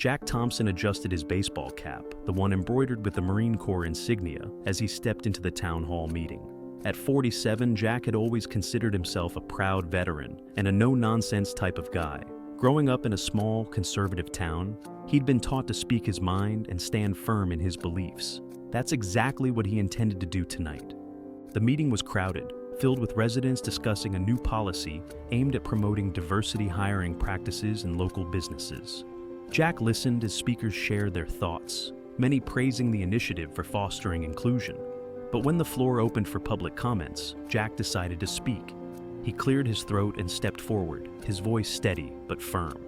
Jack Thompson adjusted his baseball cap, the one embroidered with the Marine Corps insignia, as he stepped into the town hall meeting. At 47, Jack had always considered himself a proud veteran and a no-nonsense type of guy. Growing up in a small, conservative town, he'd been taught to speak his mind and stand firm in his beliefs. That's exactly what he intended to do tonight. The meeting was crowded, filled with residents discussing a new policy aimed at promoting diversity hiring practices in local businesses. Jack listened as speakers shared their thoughts, many praising the initiative for fostering inclusion. But when the floor opened for public comments, Jack decided to speak. He cleared his throat and stepped forward, his voice steady but firm.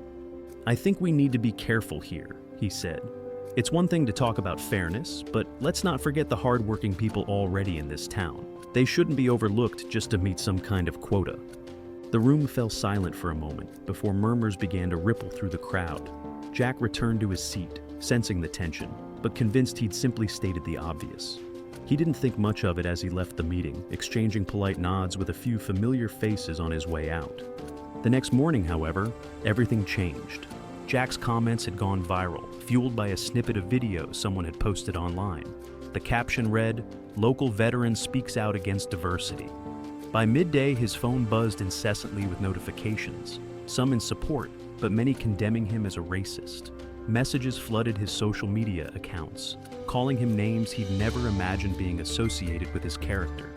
"I think we need to be careful here," he said. "It's one thing to talk about fairness, but let's not forget the hard-working people already in this town. They shouldn't be overlooked just to meet some kind of quota." The room fell silent for a moment before murmurs began to ripple through the crowd. Jack returned to his seat, sensing the tension, but convinced he'd simply stated the obvious. He didn't think much of it as he left the meeting, exchanging polite nods with a few familiar faces on his way out. The next morning, however, everything changed. Jack's comments had gone viral, fueled by a snippet of video someone had posted online. The caption read, "Local veteran speaks out against diversity." By midday, his phone buzzed incessantly with notifications, some in support, but many condemning him as a racist. Messages flooded his social media accounts, calling him names he'd never imagined being associated with his character.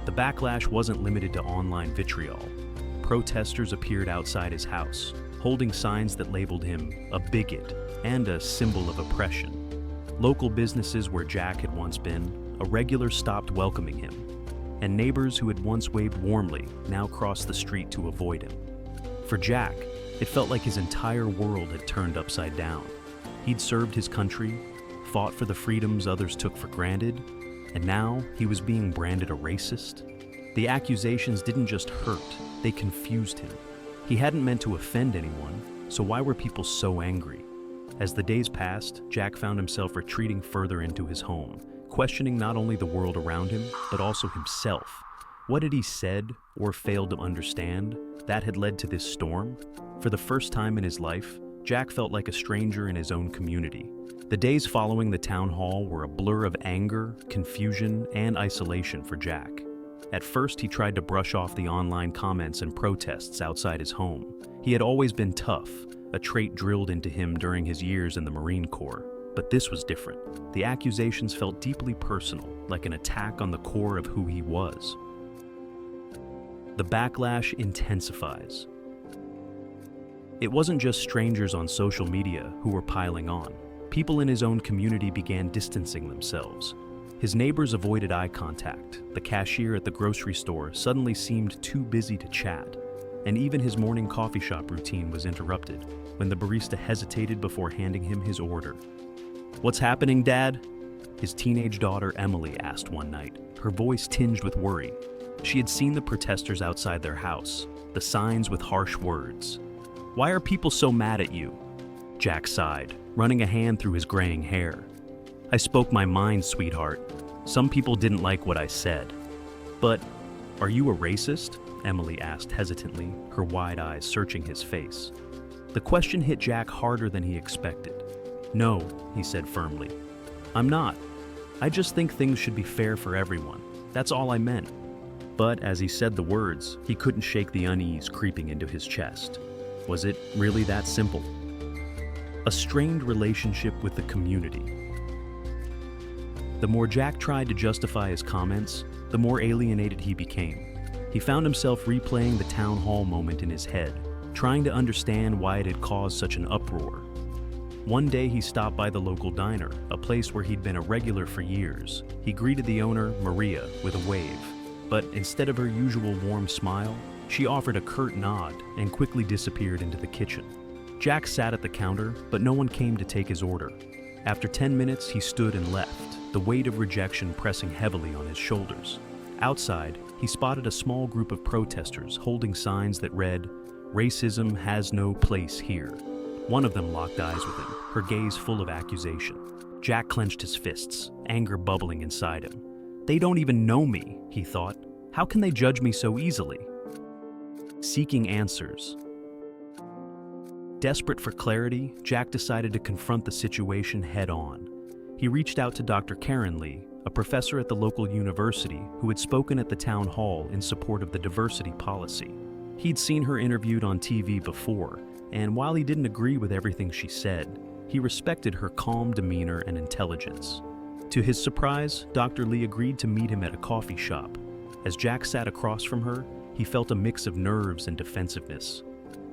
The backlash wasn't limited to online vitriol. Protesters appeared outside his house, holding signs that labeled him a bigot and a symbol of oppression. Local businesses where Jack had once been, a regular stopped welcoming him, and neighbors who had once waved warmly now crossed the street to avoid him. For Jack, it felt like his entire world had turned upside down. He'd served his country, fought for the freedoms others took for granted, and now he was being branded a racist. The accusations didn't just hurt, they confused him. He hadn't meant to offend anyone, so why were people so angry? As the days passed, Jack found himself retreating further into his home, questioning not only the world around him, but also himself. What had he said or failed to understand that had led to this storm? For the first time in his life, Jack felt like a stranger in his own community. The days following the town hall were a blur of anger, confusion, and isolation for Jack. At first, he tried to brush off the online comments and protests outside his home. He had always been tough, a trait drilled into him during his years in the Marine Corps. But this was different. The accusations felt deeply personal, like an attack on the core of who he was. The backlash intensifies. It wasn't just strangers on social media who were piling on. People in his own community began distancing themselves. His neighbors avoided eye contact. The cashier at the grocery store suddenly seemed too busy to chat. And even his morning coffee shop routine was interrupted when the barista hesitated before handing him his order. "What's happening, Dad?" his teenage daughter Emily asked one night, her voice tinged with worry. She had seen the protesters outside their house, the signs with harsh words. "Why are people so mad at you?" Jack sighed, running a hand through his graying hair. "I spoke my mind, sweetheart. Some people didn't like what I said." "But are you a racist?" Emily asked hesitantly, her wide eyes searching his face. The question hit Jack harder than he expected. "No," he said firmly. "I'm not. I just think things should be fair for everyone. That's all I meant." But as he said the words, he couldn't shake the unease creeping into his chest. Was it really that simple? A strained relationship with the community. The more Jack tried to justify his comments, the more alienated he became. He found himself replaying the town hall moment in his head, trying to understand why it had caused such an uproar. One day he stopped by the local diner, a place where he'd been a regular for years. He greeted the owner, Maria, with a wave. But instead of her usual warm smile, she offered a curt nod and quickly disappeared into the kitchen. Jack sat at the counter, but no one came to take his order. After 10 minutes, he stood and left, the weight of rejection pressing heavily on his shoulders. Outside, he spotted a small group of protesters holding signs that read, "Racism has no place here." One of them locked eyes with him, her gaze full of accusation. Jack clenched his fists, anger bubbling inside him. "They don't even know me," he thought. "How can they judge me so easily?" Seeking answers. Desperate for clarity, Jack decided to confront the situation head-on. He reached out to Dr. Karen Lee, a professor at the local university who had spoken at the town hall in support of the diversity policy. He'd seen her interviewed on TV before, and while he didn't agree with everything she said, he respected her calm demeanor and intelligence. To his surprise, Dr. Lee agreed to meet him at a coffee shop. As Jack sat across from her, he felt a mix of nerves and defensiveness.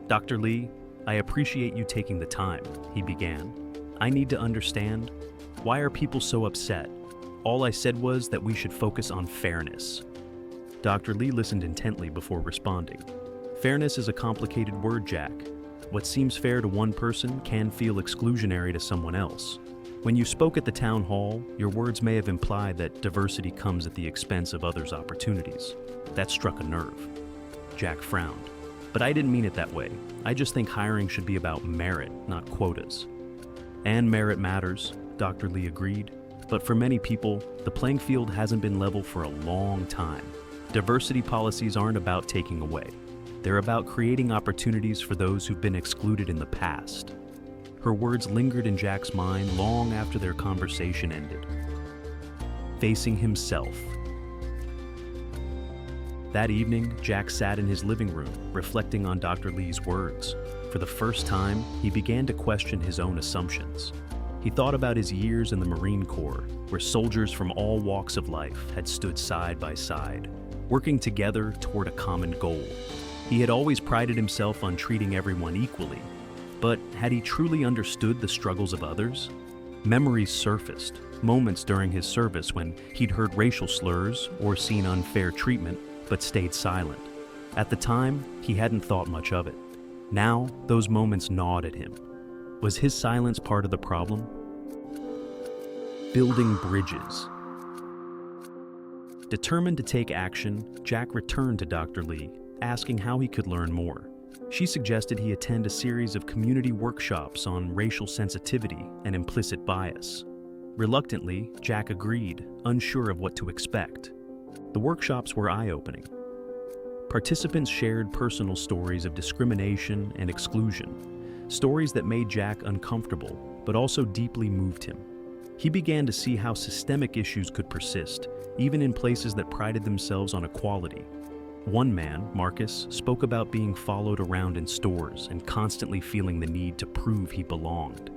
"Dr. Lee, I appreciate you taking the time," he began. "I need to understand, why are people so upset? All I said was that we should focus on fairness." Dr. Lee listened intently before responding. "Fairness is a complicated word, Jack. What seems fair to one person can feel exclusionary to someone else. When you spoke at the town hall, your words may have implied that diversity comes at the expense of others' opportunities. That struck a nerve." Jack frowned. "But I didn't mean it that way. I just think hiring should be about merit, not quotas." "And merit matters," Dr. Lee agreed. "But for many people, the playing field hasn't been level for a long time. Diversity policies aren't about taking away. They're about creating opportunities for those who've been excluded in the past." Her words lingered in Jack's mind long after their conversation ended. Facing himself. That evening, Jack sat in his living room, reflecting on Dr. Lee's words. For the first time, he began to question his own assumptions. He thought about his years in the Marine Corps, where soldiers from all walks of life had stood side by side, working together toward a common goal. He had always prided himself on treating everyone equally, but had he truly understood the struggles of others? Memories surfaced, moments during his service when he'd heard racial slurs or seen unfair treatment, but stayed silent. At the time, he hadn't thought much of it. Now, those moments gnawed at him. Was his silence part of the problem? Building bridges. Determined to take action, Jack returned to Dr. Lee, asking how he could learn more. She suggested he attend a series of community workshops on racial sensitivity and implicit bias. Reluctantly, Jack agreed, unsure of what to expect. The workshops were eye-opening. Participants shared personal stories of discrimination and exclusion, stories that made Jack uncomfortable, but also deeply moved him. He began to see how systemic issues could persist, even in places that prided themselves on equality. One man, Marcus, spoke about being followed around in stores and constantly feeling the need to prove he belonged.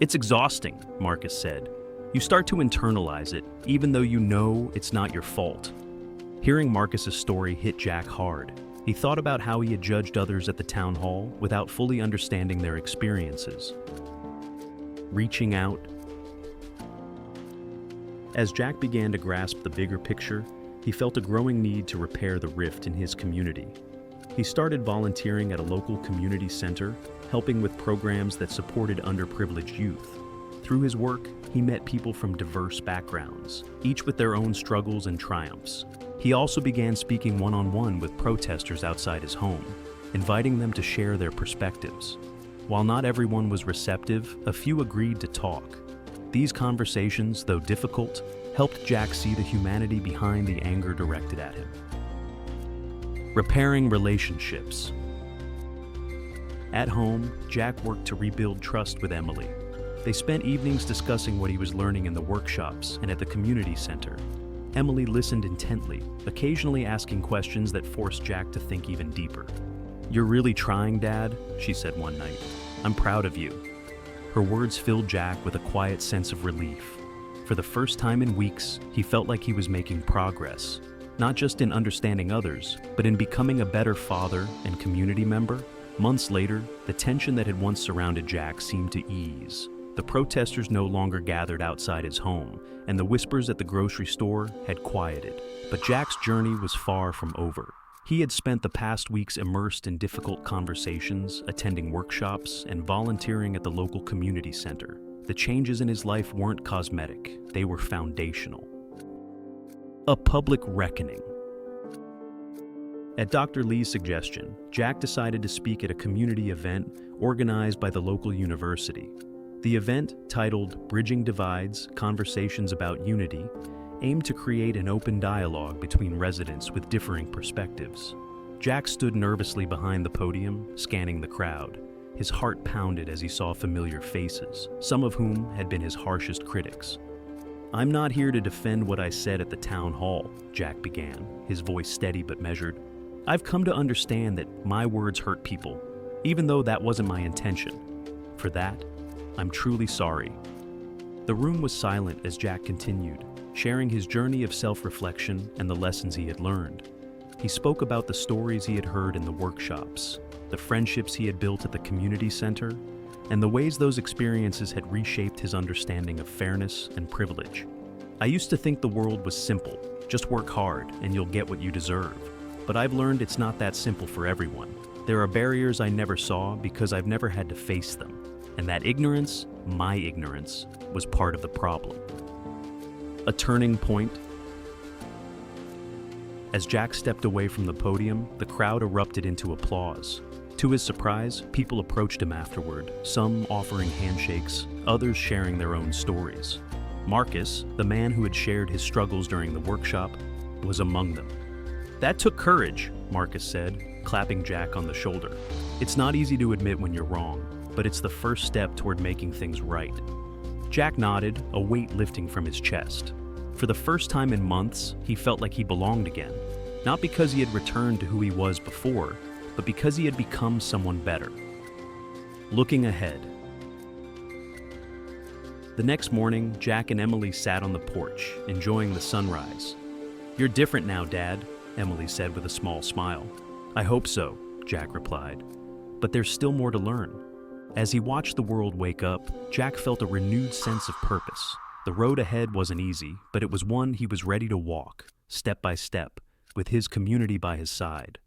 "It's exhausting," Marcus said. "You start to internalize it, even though you know it's not your fault." Hearing Marcus's story hit Jack hard. He thought about how he had judged others at the town hall without fully understanding their experiences. Reaching out. As Jack began to grasp the bigger picture, he felt a growing need to repair the rift in his community. He started volunteering at a local community center, helping with programs that supported underprivileged youth. Through his work, he met people from diverse backgrounds, each with their own struggles and triumphs. He also began speaking one-on-one with protesters outside his home, inviting them to share their perspectives. While not everyone was receptive, a few agreed to talk. These conversations, though difficult, helped Jack see the humanity behind the anger directed at him. Repairing relationships. At home, Jack worked to rebuild trust with Emily. They spent evenings discussing what he was learning in the workshops and at the community center. Emily listened intently, occasionally asking questions that forced Jack to think even deeper. "You're really trying, Dad," she said one night. "I'm proud of you." Her words filled Jack with a quiet sense of relief. For the first time in weeks, he felt like he was making progress, not just in understanding others, but in becoming a better father and community member. Months later, the tension that had once surrounded Jack seemed to ease. The protesters no longer gathered outside his home, and the whispers at the grocery store had quieted. But Jack's journey was far from over. He had spent the past weeks immersed in difficult conversations, attending workshops, and volunteering at the local community center. The changes in his life weren't cosmetic, they were foundational. A public reckoning. At Dr. Lee's suggestion, Jack decided to speak at a community event organized by the local university. The event, titled Bridging Divides: Conversations About Unity, aimed to create an open dialogue between residents with differing perspectives. Jack stood nervously behind the podium, scanning the crowd. His heart pounded as he saw familiar faces, some of whom had been his harshest critics. "I'm not here to defend what I said at the town hall," Jack began, his voice steady but measured. "I've come to understand that my words hurt people, even though that wasn't my intention. For that, I'm truly sorry." The room was silent as Jack continued, sharing his journey of self-reflection and the lessons he had learned. He spoke about the stories he had heard in the workshops, the friendships he had built at the community center, and the ways those experiences had reshaped his understanding of fairness and privilege. "I used to think the world was simple. Just work hard and you'll get what you deserve. But I've learned it's not that simple for everyone. There are barriers I never saw because I've never had to face them. And that ignorance, my ignorance, was part of the problem." A turning point. As Jack stepped away from the podium, the crowd erupted into applause. To his surprise, people approached him afterward, some offering handshakes, others sharing their own stories. Marcus, the man who had shared his struggles during the workshop, was among them. "That took courage," Marcus said, clapping Jack on the shoulder. "It's not easy to admit when you're wrong, but it's the first step toward making things right." Jack nodded, a weight lifting from his chest. For the first time in months, he felt like he belonged again, not because he had returned to who he was before, but because he had become someone better. Looking ahead. The next morning, Jack and Emily sat on the porch, enjoying the sunrise. "You're different now, Dad," Emily said with a small smile. "I hope so," Jack replied. "But there's still more to learn." As he watched the world wake up, Jack felt a renewed sense of purpose. The road ahead wasn't easy, but it was one he was ready to walk, step by step, with his community by his side.